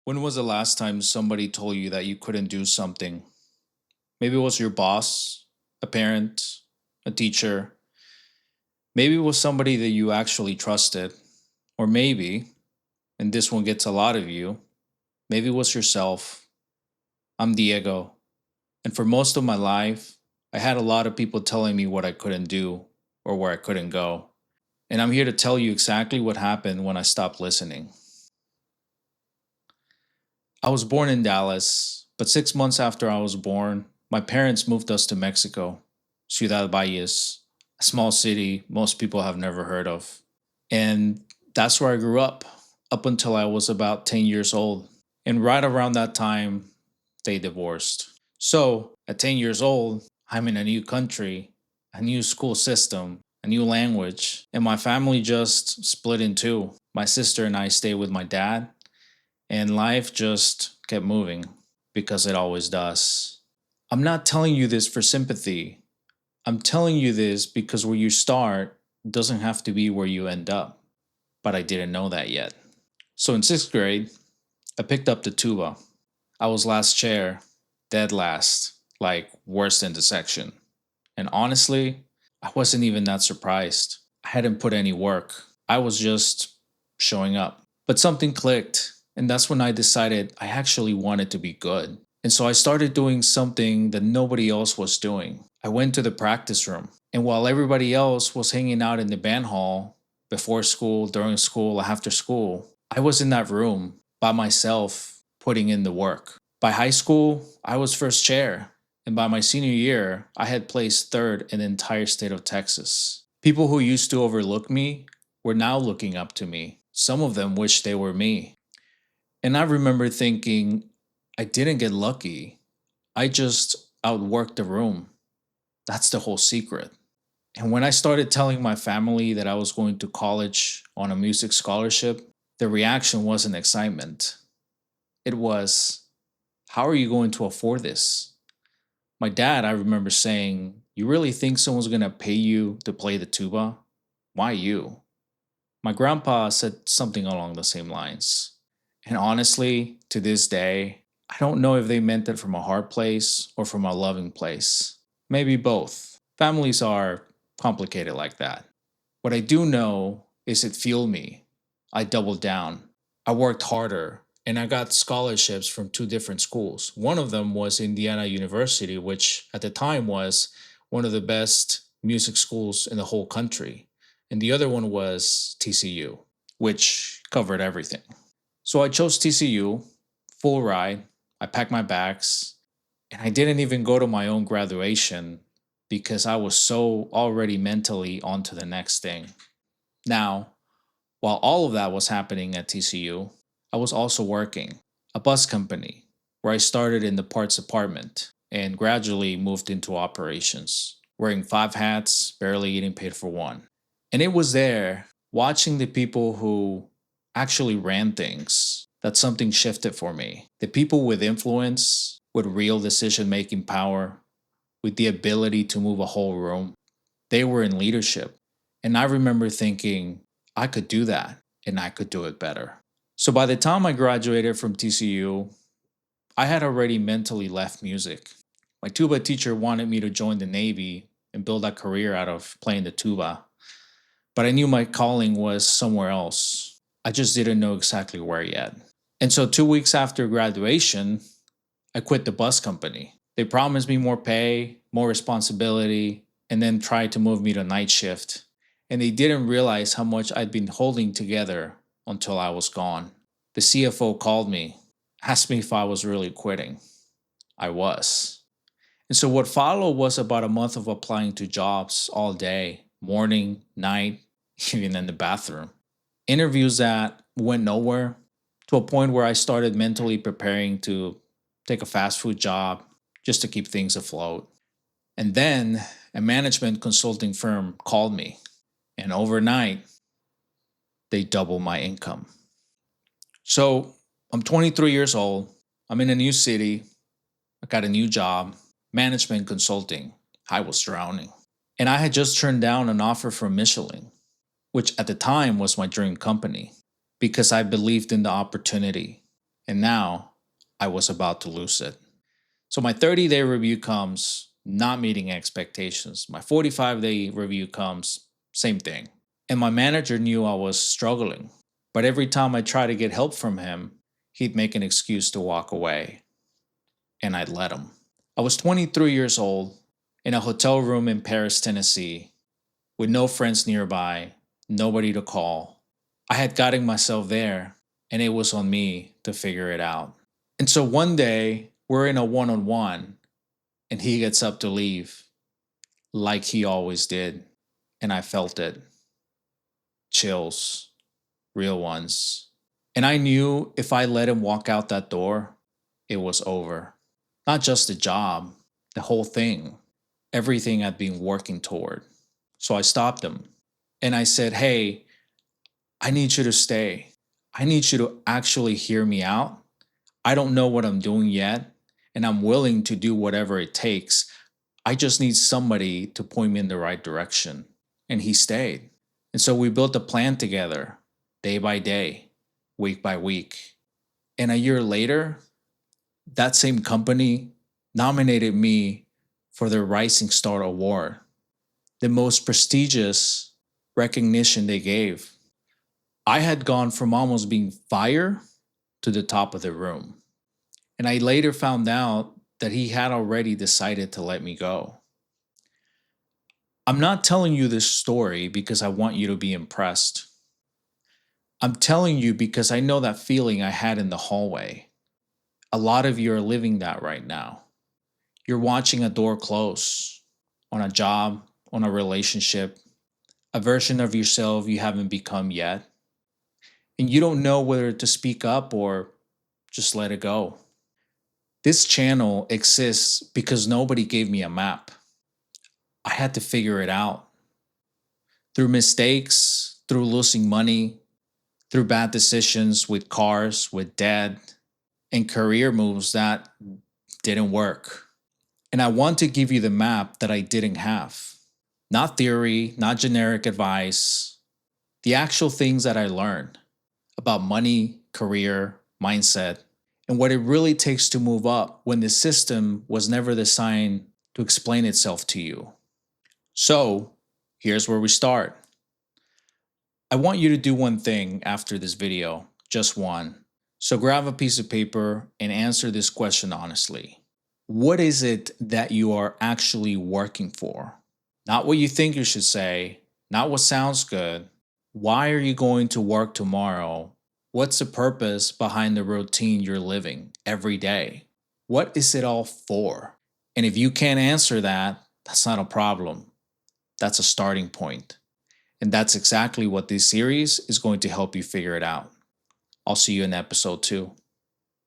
When was the last time somebody told you that you couldn't do something? Maybe it was your boss, a parent, a teacher. Maybe it was somebody that you actually trusted. Or maybe, and this one gets a lot of you, maybe it was yourself. I'm Diego. And for most of my life, I had a lot of people telling me what I couldn't do or where I couldn't go. And I'm here to tell you exactly what happened when I stopped listening. I was born in Dallas, but 6 months after I was born, my parents moved us to Mexico, Ciudad Valles, a small city most people have never heard of. And that's where I grew up until I was about 10 years old. And right around that time, they divorced. So at 10 years old, I'm in a new country, a new school system, a new language, and my family just split in two. My sister and I stayed with my dad, and life just kept moving because it always does. I'm not telling you this for sympathy. I'm telling you this because where you start doesn't have to be where you end up. But I didn't know that yet. So in sixth grade, I picked up the tuba. I was last chair, dead last, like worst in the section. And honestly, I wasn't even that surprised. I hadn't put any work. I was just showing up. But something clicked, and that's when I decided I actually wanted to be good. And so I started doing something that nobody else was doing. I went to the practice room, and while everybody else was hanging out in the band hall, before school, during school, after school, I was in that room by myself putting in the work. By high school, I was first chair, and by my senior year, I had placed third in the entire state of Texas. People who used to overlook me were now looking up to me. Some of them wished they were me. And I remember thinking, I didn't get lucky. I just outworked the room. That's the whole secret. And when I started telling my family that I was going to college on a music scholarship, the reaction wasn't excitement. It was, how are you going to afford this? My dad, I remember saying, you really think someone's going to pay you to play the tuba? Why you? My grandpa said something along the same lines. And honestly, to this day, I don't know if they meant it from a hard place or from a loving place. Maybe both. Families are complicated like that. What I do know is it fueled me. I doubled down. I worked harder and I got scholarships from two different schools. One of them was Indiana University, which at the time was one of the best music schools in the whole country. And the other one was TCU, which covered everything. So I chose TCU, full ride. I packed my bags, and I didn't even go to my own graduation because I was so already mentally on to the next thing. Now, while all of that was happening at TCU, I was also working a bus company where I started in the parts department and gradually moved into operations, wearing five hats, barely getting paid for one. And it was there, watching the people who actually ran things, that something shifted for me. The people with influence, with real decision making power, with the ability to move a whole room, they were in leadership. And I remember thinking, I could do that and I could do it better. So by the time I graduated from TCU, I had already mentally left music. My tuba teacher wanted me to join the Navy and build a career out of playing the tuba, but I knew my calling was somewhere else. I just didn't know exactly where yet. And so 2 weeks after graduation, I quit the bus company. They promised me more pay, more responsibility, and then tried to move me to night shift. And they didn't realize how much I'd been holding together until I was gone. The CFO called me, asked me if I was really quitting. I was. And so what followed was about a month of applying to jobs all day, morning, night, even in the bathroom. Interviews that went nowhere, to a point where I started mentally preparing to take a fast food job just to keep things afloat. And then a management consulting firm called me, and overnight, they doubled my income. So I'm 23 years old. I'm in a new city. I got a new job, management consulting. I was drowning. And I had just turned down an offer from Michelin, which at the time was my dream company, because I believed in the opportunity. And now I was about to lose it. So my 30-day review comes, not meeting expectations. My 45-day review comes, same thing. And my manager knew I was struggling. But every time I tried to get help from him, he'd make an excuse to walk away. And I'd let him. I was 23 years old in a hotel room in Paris, Tennessee, with no friends nearby, nobody to call. I had gotten myself there, and it was on me to figure it out. And so one day, we're in a one on one, and he gets up to leave, like he always did. And I felt it. Chills, real ones. And I knew if I let him walk out that door, it was over. Not just the job, the whole thing, everything I'd been working toward. So I stopped him and I said, "Hey, I need you to stay. I need you to actually hear me out. I don't know what I'm doing yet, and I'm willing to do whatever it takes. I just need somebody to point me in the right direction." And he stayed. And so we built a plan together, day by day, week by week. And a year later, that same company nominated me for the Rising Star Award, the most prestigious recognition they gave. I had gone from almost being fired to the top of the room. And I later found out that he had already decided to let me go. I'm not telling you this story because I want you to be impressed. I'm telling you because I know that feeling I had in the hallway. A lot of you are living that right now. You're watching a door close on a job, on a relationship, a version of yourself you haven't become yet. And you don't know whether to speak up or just let it go. This channel exists because nobody gave me a map. I had to figure it out. Through mistakes, through losing money, through bad decisions with cars, with debt, and career moves that didn't work. And I want to give you the map that I didn't have. Not theory, not generic advice, the actual things that I learned about money, career, mindset, and what it really takes to move up when the system was never designed to explain itself to you. So, here's where we start. I want you to do one thing after this video, just one. So grab a piece of paper and answer this question honestly. What is it that you are actually working for? Not what you think you should say, not what sounds good. Why are you going to work tomorrow? What's the purpose behind the routine you're living every day? What is it all for? And if you can't answer that, that's not a problem. That's a starting point. And that's exactly what this series is going to help you figure it out. I'll see you in episode 2.